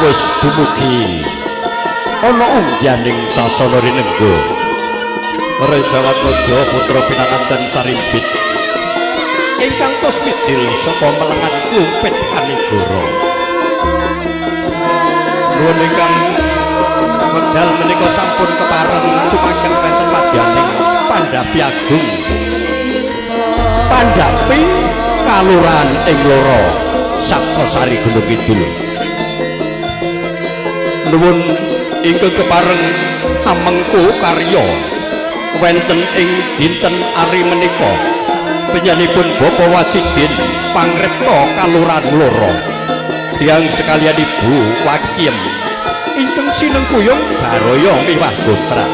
wis dumugi ana ungganing sasana rinenggo Resawat Raja putra pinanganten Sarimbit ingkang tos mijil saka melengan kumpit Kanigoro nuwun ingkang medal menika sampun kepareng cumaken wonten madyaning Pandhapi Agung Pandhapi Kalurahan ing Loro Saptosari Gunung Kidul nuwun ingkang kepareng amengku karya wonten ing dinten ari menika penyanipun Bapak Wasidin Pangripta Kalurahan Loro tiyang sekalian Ibu Wakiem ingkang sinengkuyung Baroyo miwah Gotra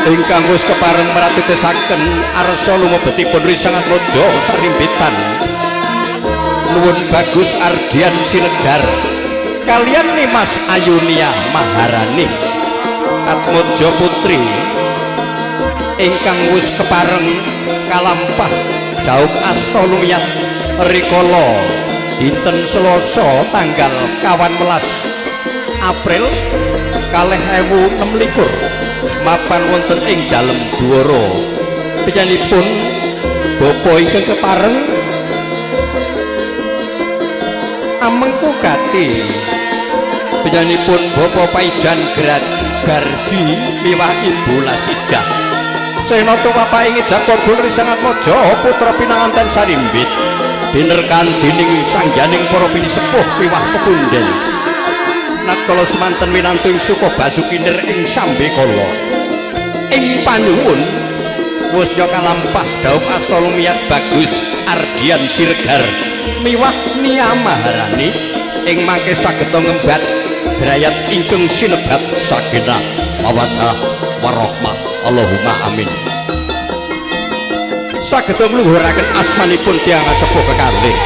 ingkang wis kepareng maratosaken arsa lumebetipun Risangan Raja Sarimbitan nuwun Bagus Ardian Siregar kalian Nimas Ayunia Maharani Atmojo Putri ingkang wis kepareng kalampah dauk asta lumiyat rikala dinten Selasa tanggal 12 April 2026 mapan wonten ing dalem Duara penyanipun Bapa ingkang kepareng amengku gati penyanipun Bapa Paijan Garji miwah Ibu Lasidah Cenata Bapak ing Jakobul Risangan Raja putra pinanganten Sarimbit dinerkan dening sangjaning para pinisepuh miwah pepunden nakala semanten winantu ing suka Basukinir ing Sambekala ing panyuwun wusnya kalampah dauk asta lumiyat Bagus Ardian Siregar miwah Nia Maharani ing mangke sageta ngembat drayat ingkang sinebat sakinah mawaddah warahmah Allahumma amin sageta ngluhuraken asmanipun tiyang sepuh kekalih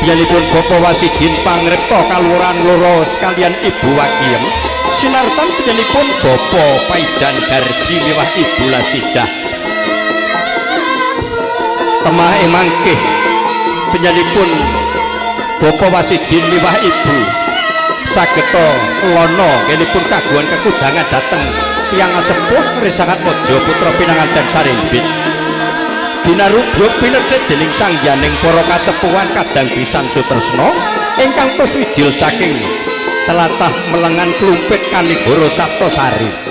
yanipun Bapak Wasidin Pangripta Kalurahan Loro sekalian Ibu Wakiem sinartan penyanipun Bapak Paijan Garji miwah Ibu Lasidah temah mangkih penyanipun Bapak Wasidin miwah Ibu sageta lono kenipun kagungan kekudangan dateng tiyang sepuh Risangan Raja putra pinanganten Sarimbit dinarubruk pinedhet dening sangjaning para kasepuhan kadang pisan sutresna ingkang tos wijil saking telatah melengan klumpit Kanigoro Saptosari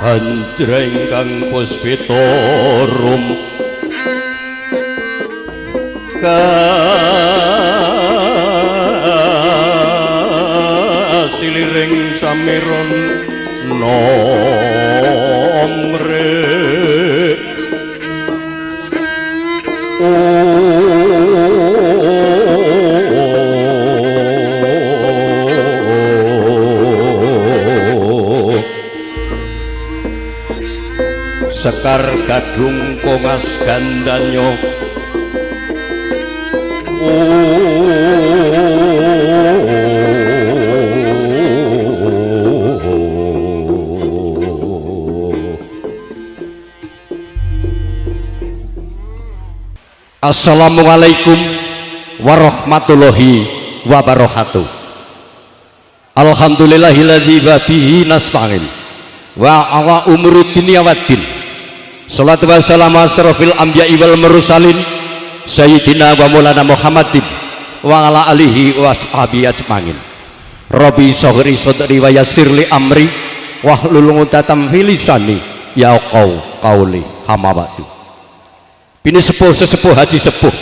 Anjreng kang puspita rum kasiliring samiron nomre Sekar Gadung Kongas Gandanyo Assalamualaikum warahmatullahi wabarakatuh. Alhamdulillahilladzi bihi nasta'in wa ala umuri dunya waddin. Salatu wassalamu asrofil anbiya'i wal mursalin sayyidina wa maulana Muhammadin wa ala alihi wa ashabihi ajmain. Rabbi sahri sadri wa yassirli amri wahlul 'uqdatam min lisani yaqau qauli hamawatu. Bini sepuh haji sepuh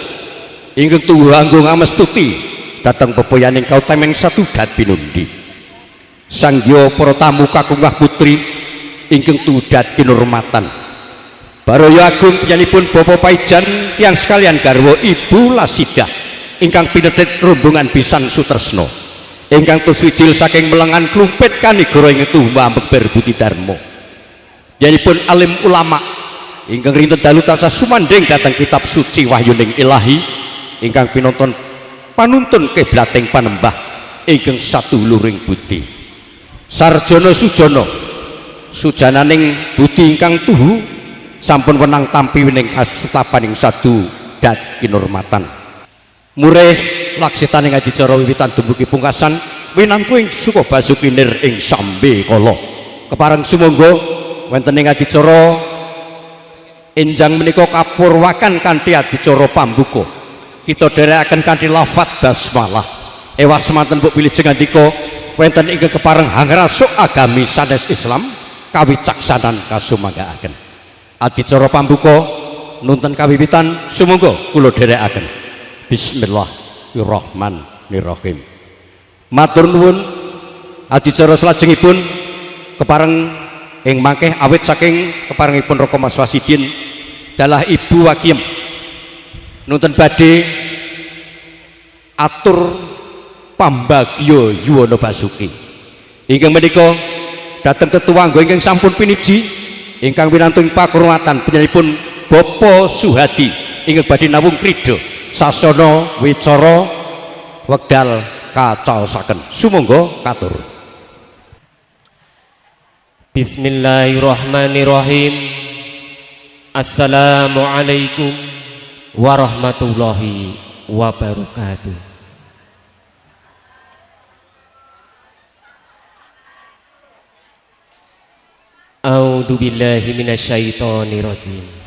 ingkang tuhu anggo ngamestuti datang pepoyaning kautameng satudat pinundi sanggya para tamu kakungah putri ingkang tudat kinurmatan Baroyo Agung penyanipun Bapak Paijan tiyang sekalian garwa Ibu Lasidah ingkang pinetit rombongan pisan sutresna ingkang tuswijil saking melengan klumpit kanigara ing tumbah mbekber budi dharma yanipun alim ulama ingkang rinten dalu tansah sumandhing dhateng kitab suci wahyuning ilahi ingkang pinonton panuntun kiblating panembah ingkang satuluring budi sarjana sujana sujananing budi ingkang tuhu sampun wenang tampi wining asutapaning sadu dat kinurmatan murih laksitaning adicara wiwitan dumugi pungkasan winangku ing Suka Basuki Nir ing sambe kala kepareng sumangga wonten ing adicara enjang menika kapurwakan kanthi adicara pambuka kita dherekaken kanthi lafaz basmalah ewas semanten mbok wilujeng andika wonten ing kepareng hangrasuk agami sanes Islam kawicaksanan kasumanggaaken adicara pambuka nunten kawiwitan sumangga kula dherekaken bismillahirrahmanirrahim matur nuwun adicara salajengipun kepareng ing mangkeh awit saking keparengipun Raka Mas Wasidin dalah Ibu Wakiem nunten badhe atur pambagya Yuwana Basuki ingkang menika dhateng tetuwangga ingkang sampun piniji ingkang winantung pakurmatan panjenenganipun Bapa Suhadi ingkang badhe nawung krida sasana wicara wekdal kacaosaken sumangga katur. Bismillahirrahmanirrahim. Assalamualaikum warahmatullahi wabarakatuh. A'udzu billahi minasyaitonir rajim.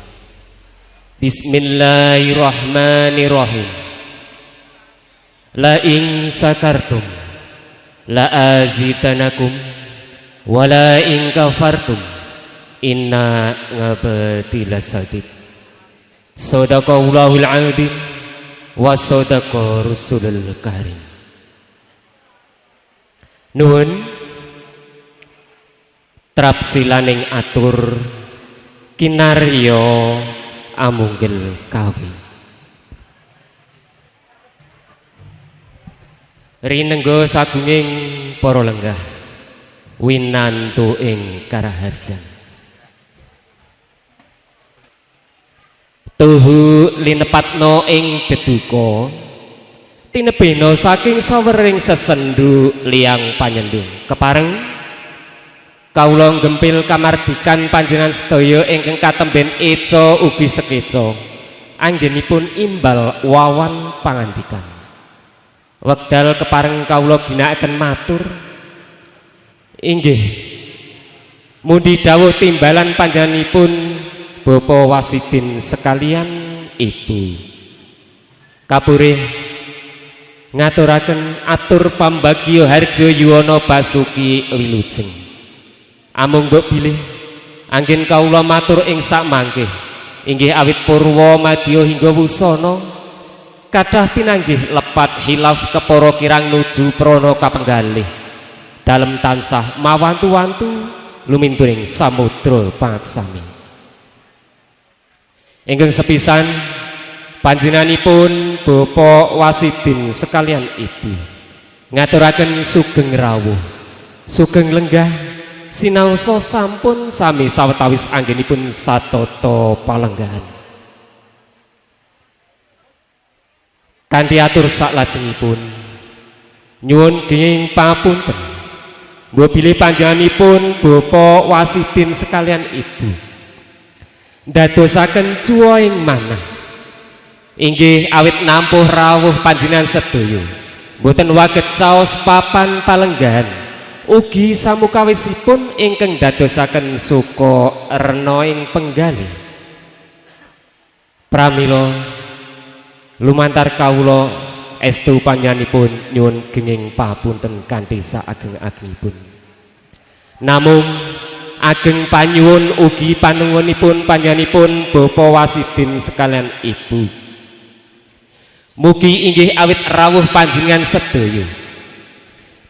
Bismillahirrahmanirrahim. La in sakartum la azidanakum wa la in kafartum inna ngabati lasadid. Sadaqallahul azim wa sadaqa rasulul karim. Nuwun trapsilaning atur kinarya amunggel kawi rinengga sagunging para lenggah winantu ing karaharjan tuhu linepatno ing deduka tinebena saking sawering sesendu liang panyendung kepareng kawula gempil kamardikan panjenengan sedaya ingkang katemben eca ugi sekeca anggenipun imbal wawan pangandikan wekdal kepareng kawula ginakaken matur inggih mundi dawuh timbalan panjenenganipun Bapa Wasidin sekalian Ibu kapurih ngaturaken atur pambagya harja Yuwana Basuki wilujeng amung mbok bilih anggen kawula matur ing sakmangke inggih awit purwa madya hingga wusana kathah pinanggih lepat hilaf kepara kirang nuju prana kapenggalih dalem tansah mawantu-wantu luminturing samudra pangaksami ingkang sepisan panjenenganipun Bapa Wasidin sekalian Ibu ngaturaken sugeng rawuh sugeng lenggah sinaosa sampun sami sawetawis anggenipun satata palenggahan kanthi atur saklajengipun nyuwun kenging papunten mbok bilih panjenenganipun Bapa Wasidin sekalian Ibu ndadosaken cuwoing manah inggih awit nampuh rawuh panjenengan sedaya mboten waget caos papan palenggahan ugi samukawisipun ingkang dadosaken suka rena ing penggalih pramila lumantar kawula estu panjenenganipun nyuwun kenging papunten kanthi saageng-agengipun namung ageng panyuwun ugi panungunipun panjenenganipun Bapa Wasidin sekalian Ibu mugi inggih awit rawuh panjenengan sedaya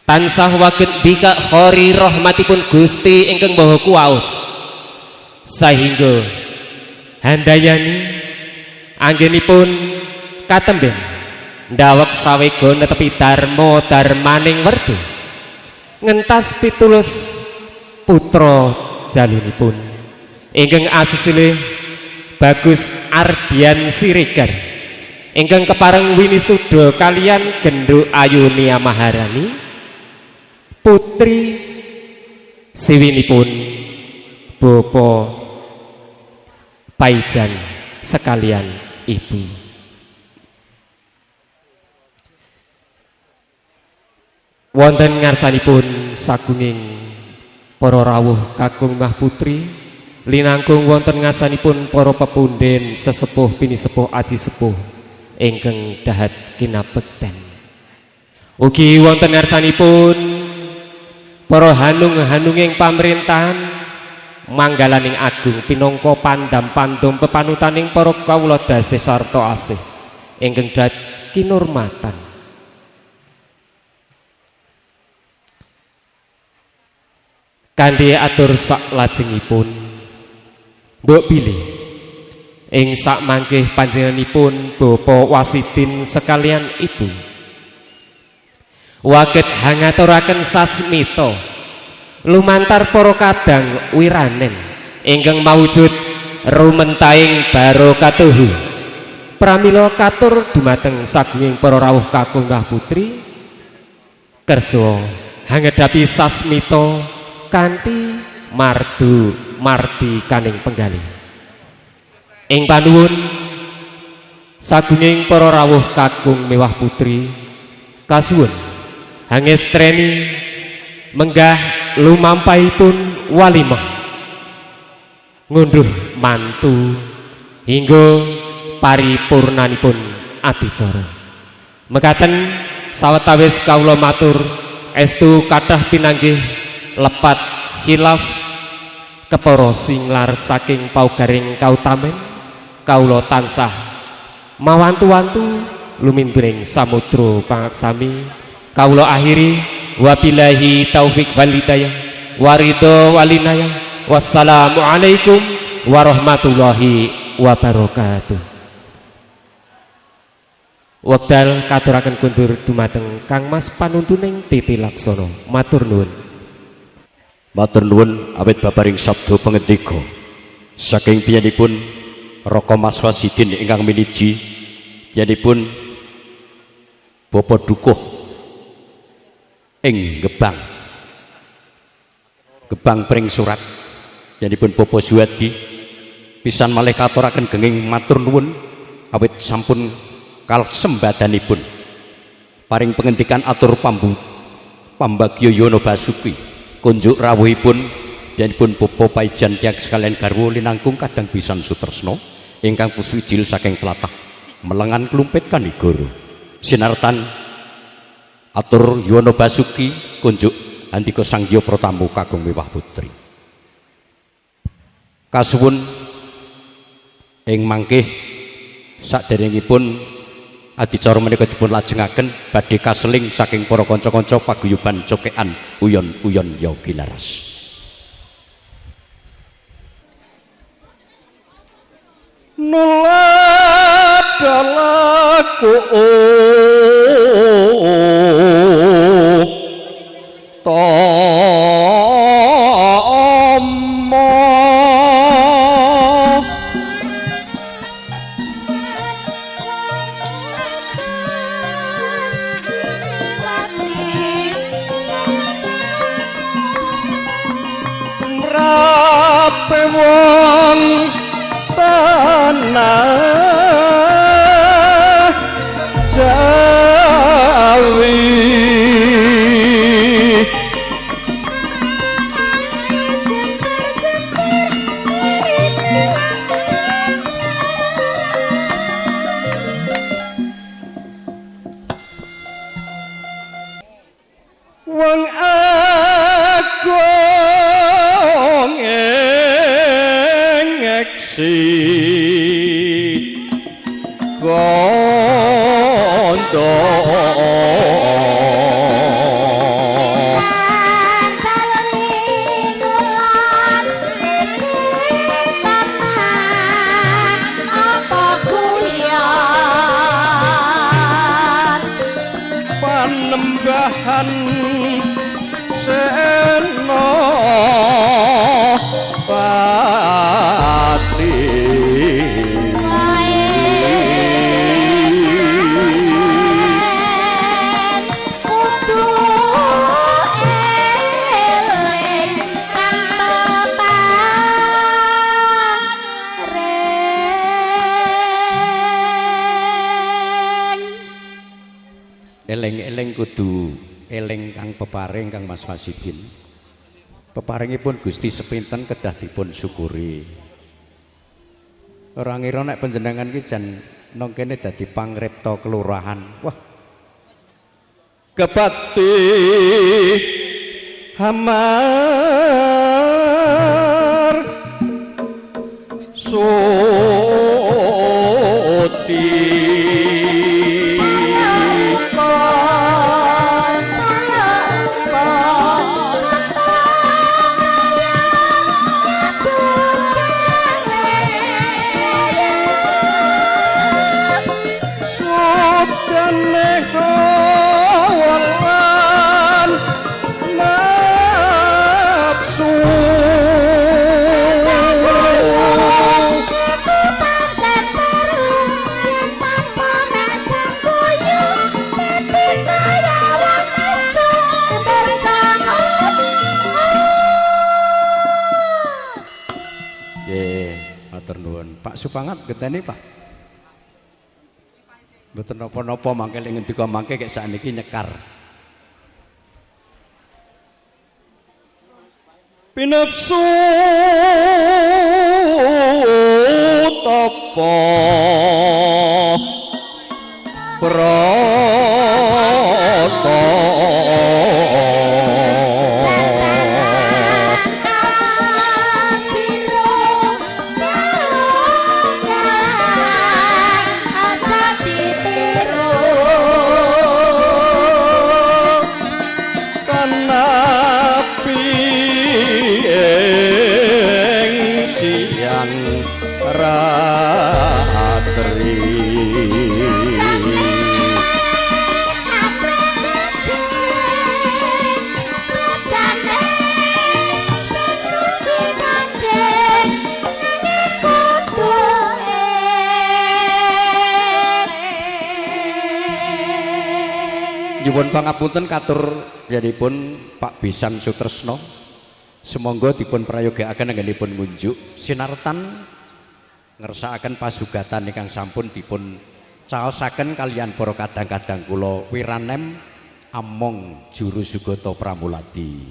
tansah waget bika khori rahmatipun Gusti ingkang Maha Kuwaos sahingga handayani anggenipun katemben ndawek sawega netepi dharma darmaning werda ngentas pitulus putra jalunipun ingkang asisilih Bagus Ardian Siregar ingkang kepareng winisuda kalian Genduk Ayunia Maharani putri siwinipun Bapa Paijan sekalian ibu. Wonten ngarsanipun sagunging para rawuh kakung Mbah Putri linangkung wonten ngarsanipun para pepunden sesepuh pinisepuh aji sepuh ingkang dahat kinabekten. Ugi wonten ngarsanipun para hanung-hanunging pamerintahan manggalaning agung pinangka pandam pandom pepanutaning para kawula dasih sarta asih ingkang dahat kinurmatan. Kanthi atur sak lajengipun mbok bilih ing sak mangkih panjenenganipun Bapa Wasidin sekalian ibu waget hangaturaken sasmita lumantar para kadang wiranen ingkang mawujud rumentaing barokatuhu pramila katur dumateng sagunging para rawuh kakung Mbah Putri kersa hangedhapi sasmita kanthi mardu mardi kaning penggalih ing panuwun sagunging para rawuh kakung Mewah Putri kasuwun hangestreni menggah lumampahipun walimah ngunduh mantu hingga paripurnanipun adicara mekaten sawetawis kawula matur estu kathah pinanggih lepat khilaf kepara singlar saking paugaring kautamen kawula tansah mawantu-wantu lumintuning samudra pangaksami kawula akhiri wabillahi taufik wal hidayah waridho walinayah wassalamualaikum warahmatullahi wabarakatuh. Wekdal katuraken kundur dumateng Kangmas panuntuning Titi Laksono matur nuwun. Matur nuwun awit babaring sabda pangendika saking piyanipun Raka Mas Wasidin ingkang miniji piyanipun Bapa Dukuh ing Gebang pring surat piyanipun Bapa Suwadi pisan malih katuraken genging matur nuwun awit sampun kalsembadanipun paring pengendikan atur pambagya Yono Basuki kunjuk rawuhipun yanipun Bapa Paijan tiyang sekalian garwa linangkung kadang pisan sutresna ingkang puswijil saking tlatah melengan klumpit kanigara sinartan atur Yono Basuki kunjuk andika Sangya Pratamu kakung Mewah Putri kasuwun ing mangkih saderengipun adicara menika dipun lajengaken badhe kaseling saking para kanca-kanca paguyuban cokekan uyon-uyon Yogi Laras. Nuladalaku wong agung ngeksi gondo panembahan seno pati eleng-eleng kudu eleng kang peparing kang Mas Wasidin. Peparingipun Gusti sepinten kedah dipun syukuri. Ora ngira nek panjenengan ki jan nang kene dadi pangripta kelurahan. Wah. Kepati Hamar Suti Pak Supangat getene Pak. Mboten napa-napa mangke ngendika mangke kek sakniki nyekar. Pinepsu tapa prata nyuwun pangapunten katur biyanipun Pak Bisan Sutresno. Sumangga dipun prayogakaken anggenipun ngunjuk sinartan ngersakaken pasugatan ingkang sampun dipun caosaken kalian para kadang-kadang kula Wiranem Among Juru Sugata Pramuladi.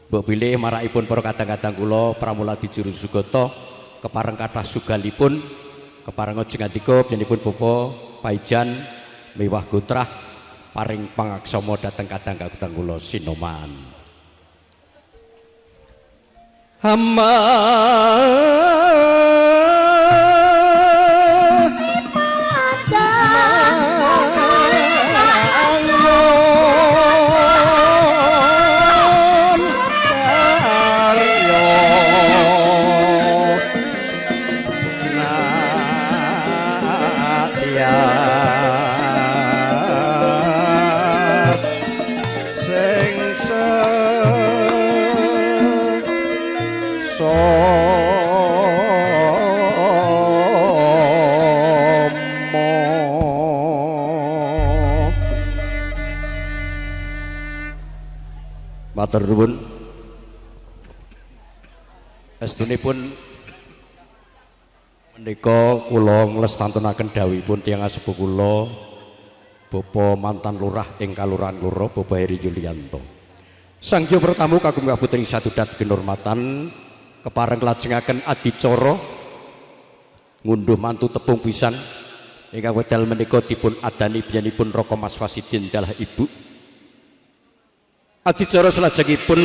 Mbok bilih marakipun para kadang-kadang kula Pramuladi Juru Sugata kepareng kathah sugalipun kepareng ajeng andika biyanipun Bapak Paijan Miwah Gotrah paring pangaksama dhateng kadang-kadang kula Sinoman. Matur nuwun. Estunipun menika kula nglestantunaken dawuhipun tiyang sepuh kula Bapak mantan lurah ing Kalurahan Loro Bapak Heri Yulianto. Sangya pertamu kagem kabutring sadudat kinurmatan kepareng lajengaken adicara ngunduh mantu tepung pisan ingkang wedal menika dipun adani biyanipun Raka Mas Wasidin dalah Ibu. Adicara salajengipun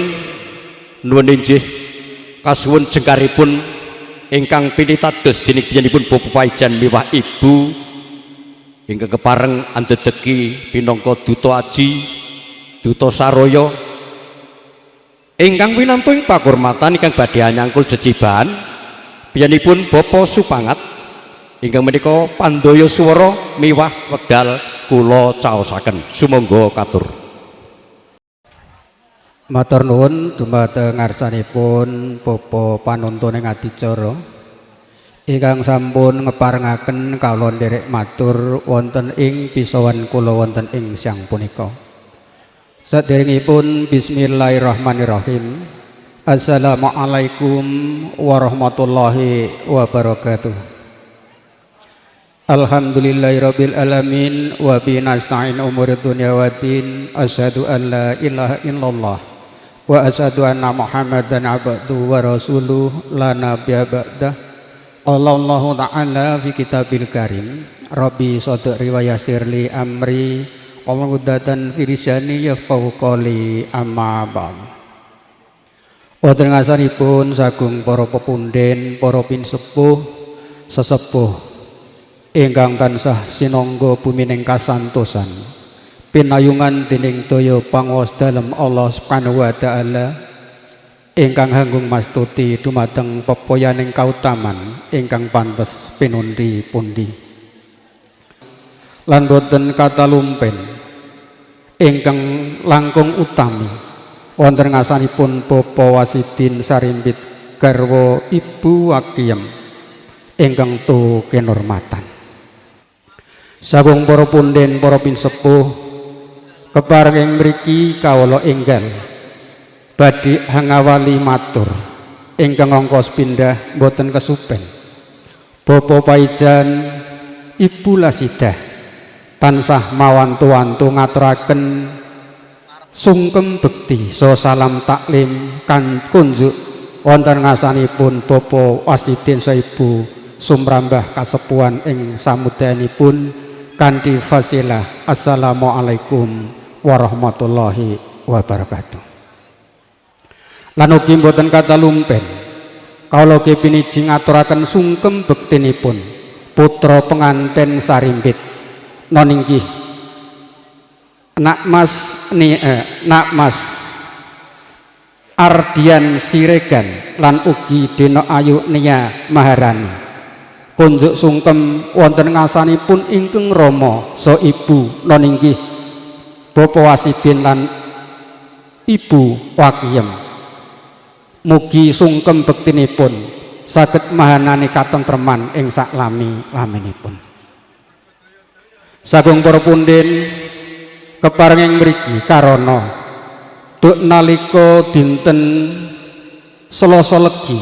nuwun inggih kasuwun jengkaripun ingkang pinitados dening biyanipun Bapak Paijan Miwah Ibu ingkang kepareng andedegi pinangka duta aji, duta saraya ingkang winantuing pakurmatan ingkang badhe nyangkul jejibahan biyanipun Bapak Supangat ingkang menika Pandaya Swara Miwah Wekdal kula caosaken. Sumangga katur. Matur nuwun dumateng ngarsanipun Bapa panuntun ing adicara ingkang sampun ngeparengaken kawula nderek matur wonten ing pisawan kula wonten ing siang punika. Saderengipun bismillahirrahmanirrahim. Assalamualaikum warahmatullahi wabarakatuh. Alhamdulillahirabbil alamin wa bihi nasta'in umuri dunya waddin. Asyhadu an la ilaha illallah wa asyhadu anna Muhammadan abduhu wa rasuluh la nabiyya ba'dah. Allahu ta'ala fi kitabil karim Rabbi sadri wa yassirli amri wa mudatan fi lisani yafqahu qawli amma ba'd. Wonten ngasanipun sagung para pepunden, para pinsepuh, sesepuh ingkang tansah sinangga bumining kasantosan pinayungan dening daya panguwas dalem Allah Subhanahu wa taala ingkang hanggung mastuti dumateng pepoyaning kautaman ingkang pantes pinundi-pundi lan boten katalumpen ingkang langkung utami wonten ngasanipun Bapa Wasidin Sarimbit garwa Ibu Wakiyem ingkang tuhu kinurmatan. Sagung para punden, para pinsepuh kepareng ing mriki kawula enggal badhe hangawali matur ingkang angka sepindhah boten kesupen. Bapa Paijan Ibu Lasidah tansah mawantu-wantu ngaturaken sungkem bekti so salam taklim kan kunjuk wonten ngasanipun Bapa Wasidin so Ibu sumrambah kasepuhan ing samudayanipun kanthi fasilah assalamualaikum warahmatullahi wabarakatuh. Lan ugi mboten katalumpen kawula kepiniji ngaturaken sungkem bektinipun putra penganten Sarimbit noninggih Nak Mas Ardian Siregan lan ugi Dena Ayu Nia Maharani kunjuk sungkem wonten ngasanipun ingkang Rama so Ibu noninggih Bapa Wasidin lan Ibu Wakiyem. Mugi sungkem bektinipun saged mahanani katentreman ing saklami-laminipun. Sagung para punden kepareng ing mriki karana duk nalika dinten Selasa Legi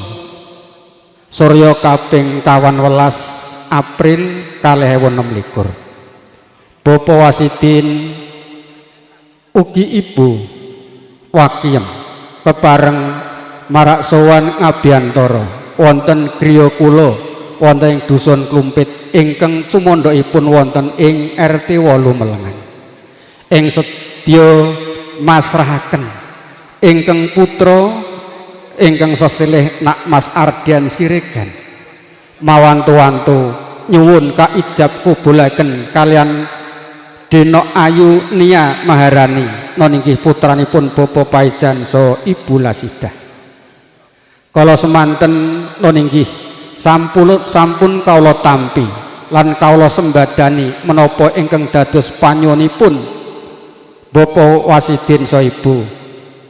Surya kaping 12 April 2026 Bapa Wasidin ugi Ibu Wakiyem kepareng marak sowan ngabiyantara wonten griya kula wonten ing dusun Klumpit ingkang cumandhakipun wonten ing RT 8 Melengan ing sedya masrahaken ingkang putra ingkang sesilih Nak Mas Ardian Siregan mawantu-wantu nyuwun kaijab kubulaken kalian Dena Ayu Nia Maharani noninggih putranipun Bapa Paijan so Ibu Lasidah. Kala semanten noninggih sampun kawula tampi lan kawula sembadani menapa ingkang dados panyuwunipun Bapa Wasidin so Ibu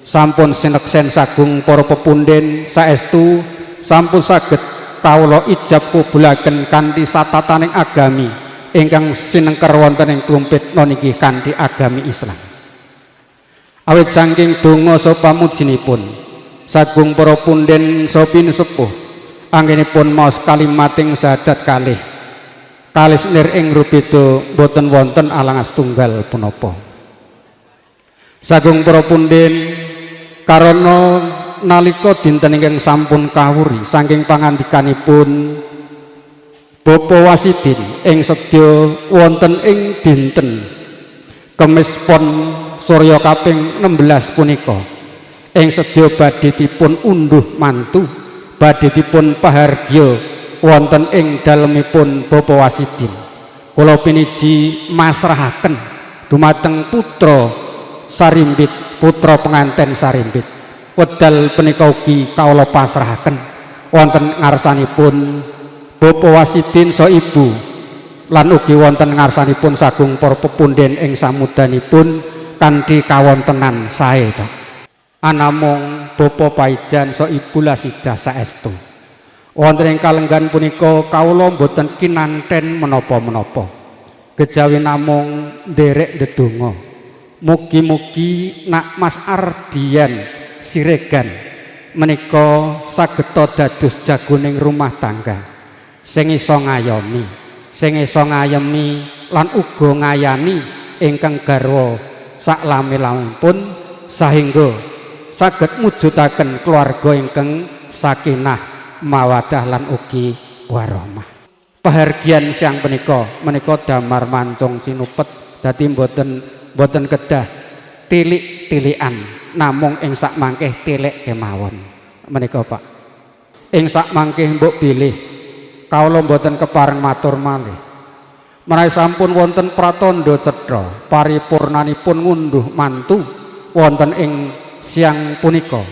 sampun sineksen sagung para pepunden saestu sampun saged kawula ijab kubulaken kanthi satataning agami ingkang sinengker wonten ing Klumpit niki kanthi agami Islam. Awit saking donga so pamujinipun sagung para punden so pinsepuh anggenipun maos kalimating syahadat kalih kalis nir ing rubeda boten wonten alangan setunggal punapa. Sagung para punden karana nalika dinten ingkang sampun kawuri saking pangandikanipun Bapa Wasidin ing sedya wonten ing dinten Kemis Pon Surya kaping 16 punika ing sedya badhe dipun unduh mantu badhe dipun pahargya wonten ing dalemipun Bapa Wasidin. Kula piniji masrahaken dumateng putra Sarimbit, putra penganten Sarimbit. Wedal punika ugi kawula pasrahaken wonten ngarsanipun Bapa Wasidin so Ibu lan ugi wonten ngarsanipun sagung para pepundhen ing samudanipun kanthi kawontenan sae to. Anamung Bapa Paijan so Ibu Lasidah saestu wonten ing kalenggan punika kawula boten kinanten menapa-menapa kejawi namung nderek ndedonga mugi-mugi nak Mas Ardian Siregan menika sageta dados jagoning rumah tangga sing isa ngayomi, sing isa ngayemi lan uga ngayani ingkang garwa saklami-lamipun sahingga saged mujudaken keluarga ingkang sakinah mawaddah lan ugi warahmah. Pahargyan siang menika damar mancung sinupet dadi boten kedah tilik-tilikan namung ing sak mangkih tilik kemawon menika Pak. Ing sak mangkih mbok bilih kawula boten kepareng matur malih menawi sampun wonten pratandha cetha paripurnanipun ngunduh mantu wonten ing siang punika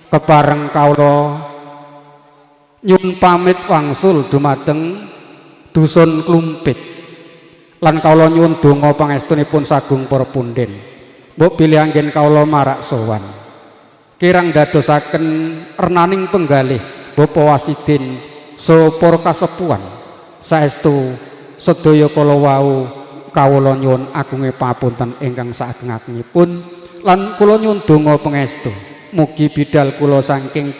kepareng kawula nyun pamit wangsul dumateng dusun Klumpit lan kawula nyuwun donga pangestunipun sagung para pundhen mbok bilih anggen kawula marak sowan kirang dadosaken renaning penggalih Bapa Wasidin so para kasepuhan saestu sedaya kala wau kawula nyuwun agunge papunten ingkang saageng-agengipun lan kula nyuwun donga pangestu mugi bidal kula saking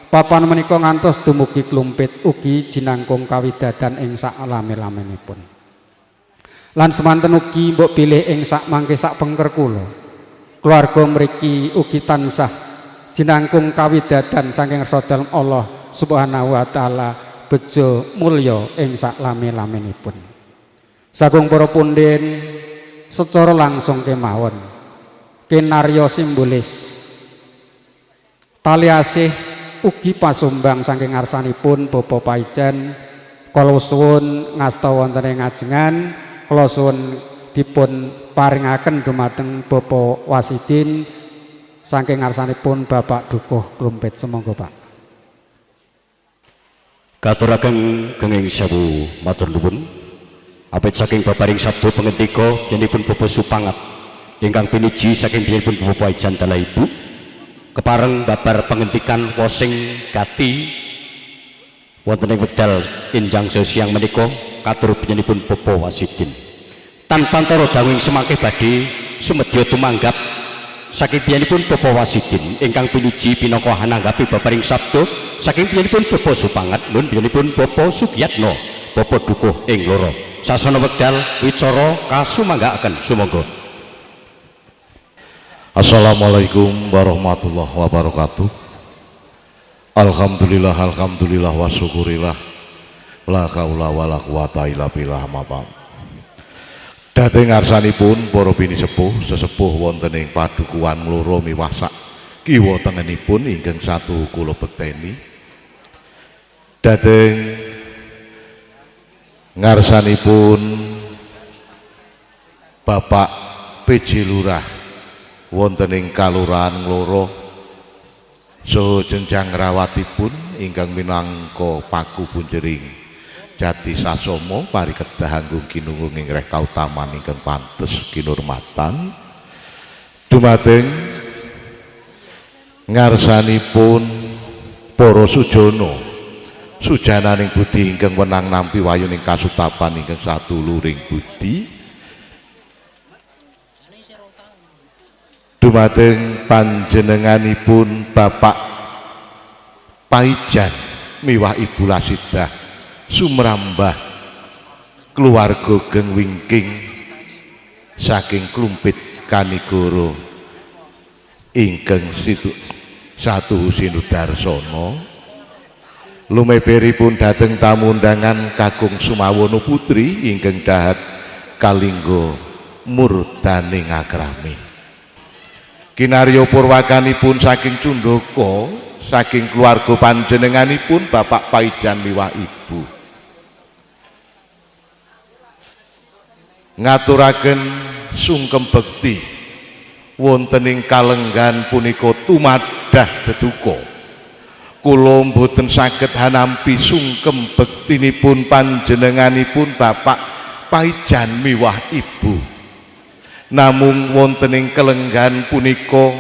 papan menika ngantos dumugi Klumpit ugi jinangkung kawidadan ing sak lame-lamenipun lan semanten ugi mbok pilih ing sak mangke sak pengker kula keluarga mriki ugi tansah jinangkung kawidadan saking Rasul Allah Subhanahu wa taala bejo mulya ing sak lame-lamenipun sagung para pundhen secara langsung kemawon kinarya simbolis tali asih ugi pasumbang saking ngarsanipun Bapa Paijan kula suwun ngasta wonten ing ngajengan kula suwun dipun paringaken dumateng Bapa Wasidin saking ngarsanipun Bapak Dukuh Klumpit semonggo Pak. Katuraken kenging sawu matur nuwun apit saking babaring sabda pangendika yenipun Bapa Supangat ingkang piniji saking dinipun Bapa Paijan Dala Ibu kepareng babar pengentikan wosing kati wonten ing wekdal enjang siang menika katur pinjenipun Bapa Wasidin tanpa antara dawuh semangke badhe sumedya tumanggap saking pinjenipun Bapa Wasidin ingkang piniji pinaka hananggapi babaring sabda saking pinjenipun Bapa Supangat nun pinjenipun Bapa Sugiyatna Bapa Dukuh ing loro sasana wekdal wicara kasumanggaaken sumangga. Assalamualaikum warahmatullahi wabarakatuh. Alhamdulillah wa syukurillah la kaula wala quwata illa billah mapam. Dhateng ngarsanipun para bini sesepuh wonten ing padukuhan loro miwah sak kiwa tengenipun ingkang satu kula bekteni. Dhateng ngarsanipun Bapak PJ Lurah wonten ing kalurahan Ngloro saha jenjang rawatipun ingkang minangka paku punjering Jati Sasomo parikedah anggung kinungung ing reh kautaman ingkang pantes kinurmatan dumateng ngarsanipun para sujana sujananing budi ingkang wenang nampi wayuning kasutapan ingkang satuluring budi dumateng panjenenganipun Bapak Paijan miwah Ibu Lasidah sumrambah keluarga Geng Wingking saking Klumpit Kanigoro ingkang satu Sinudarsana lumeberipun dhateng tamu undangan kakung Sumawono Putri ingkang dahat kalingga murdaning agrami kinarya purwakanipun saking Cundaka saking keluarga panjenenganipun Bapak Paijan miwah Ibu ngaturaken sungkem bekti wonten ing kalenggan punika tumadah deduka kula boten saged hanampi sungkem bektinipun panjenenganipun Bapak Paijan miwah ibu. Namung wonten ing kelenggan punika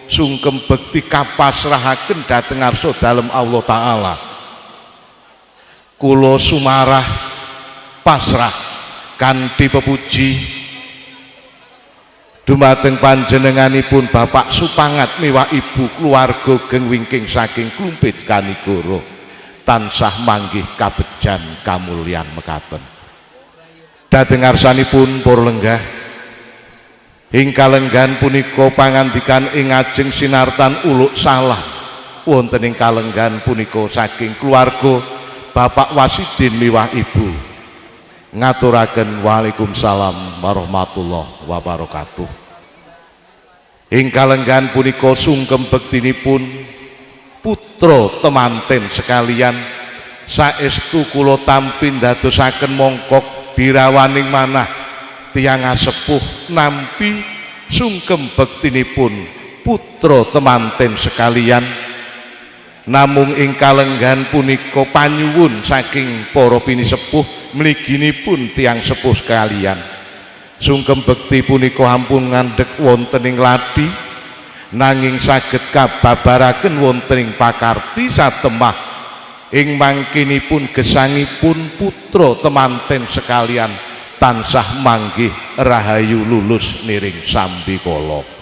sungkem bekti kapasrahaken dhateng ngarsa dalem Allah taala. Kula sumarah pasrah kanthi pepuji dumateng panjenenganipun Bapak Supangat miwah ibu keluarga geng wingking saking Klumpit Kanigoro tansah manggih kabejan kamulyan mekaten. Dhateng ngarsanipun para lenggah ing kalenggan punika pangandikan ing ajeng sinartan uluk salah wonten ing kalenggan punika saking keluarga Bapak Wasidin miwah ibu ngaturaken Waalaikumsalam warahmatullahi wabarakatuh. Ing kalenggan punika sungkem bektinipun putra temanten sekalian saestu kula tampi ndadosaken mongkok birawaning manah tiyang sepuh nampi sungkem bektinipun putra temanten sekalian. Namung ing kalenggan punika panyuwun saking para pinisepuh mliginipun tiyang sepuh sekalian. Sungkem bekti punika ampun ngandhek wonten ing ladi nanging saged kababaraken wonten ing pakarti satemah ing mangkinipun gesangipun putra temanten sekalian tansah manggih rahayu lulus niring sambikala.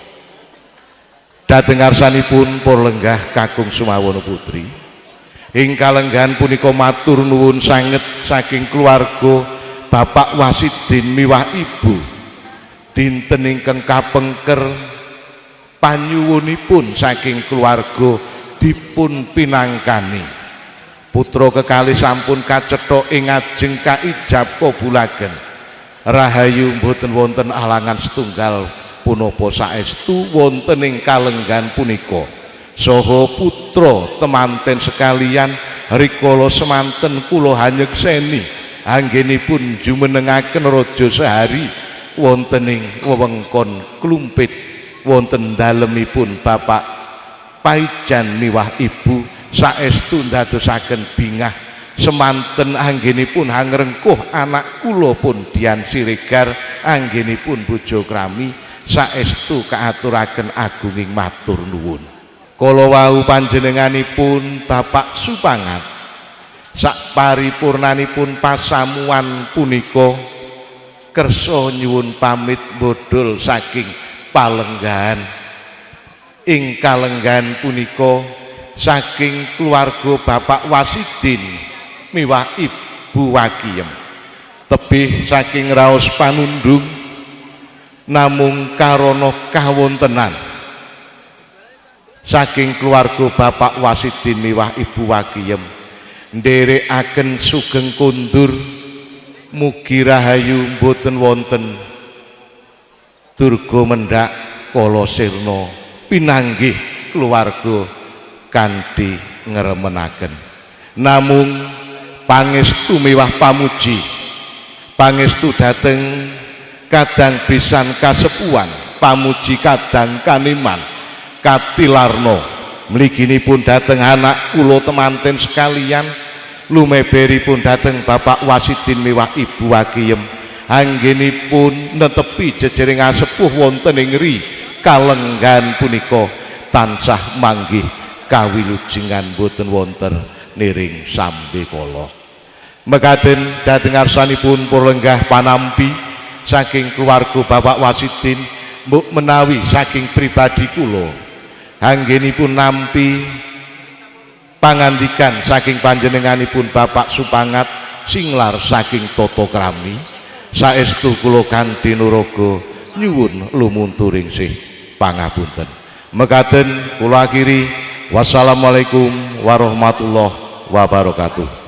Dhateng ngarsanipun para lenggah kakung Sumawana putri ing kalenggan punika matur nuwun sanget saking keluarga Bapak Wasidin miwah ibu dinten ingkang kapengker panyuwunipun saking keluarga dipun pinangkani putra kekalih sampun kacetha ing ajeng kaijab kabulaken rahayu mboten wonten alangan setunggal punapa saestu wonten ing kalenggan punika saha putra temanten sekalian rikala semanten kula hanyekseni anggenipun jumenengaken raja sehari wonten ing wewengkon Klumpit wonten dalemipun Bapak Paijan miwah ibu saestu ndadosaken bingah semanten anggenipun hangrengkuh anak kula pun Dian Siregar anggenipun bojo krami saestu kaaturaken agunging matur nuwun. Kala wau panjenenganipun Bapak Supangat sak paripurnanipun pasamuan punika kersa nyuwun pamit bodol saking palenggahan ing kalenggan punika saking keluarga Bapak Wasidin miwah ibu Wakiyem tebih saking raos panundung namung karana kawontenan saking keluarga Bapak Wasidin miwah ibu Wakiyem nderekaken sugeng kondur mugi rahayu mboten wonten durga mendhak kala sirna pinanggih keluarga kanthi ngremenaken. Namung pangestu miwah pamuji pangestu dhateng kadang pisan kasepuhan pamuji kadang kaniman katilarno mliginipun dhateng anak kula temanten sekalian lumeberipun dhateng Bapak Wasidin miwah ibu Wakiyem anggenipun netepi jejering asepuh wonten ing ri kalenggan punika tansah manggih kawilujengan boten wonten niring sambikala. Mekaten dhateng ngarsanipun para lenggah panampi saking keluarga Bapak Wasidin mbok menawi saking pribadi kula anggenipun nampi pangandikan saking panjenenganipun Bapak Supangat singlar saking tata krami saestu kula kanthi nuraga nyuwun lumunturing sih pangapunten. Mekaten kula akhiri wassalamualaikum warahmatullahi wabarakatuh.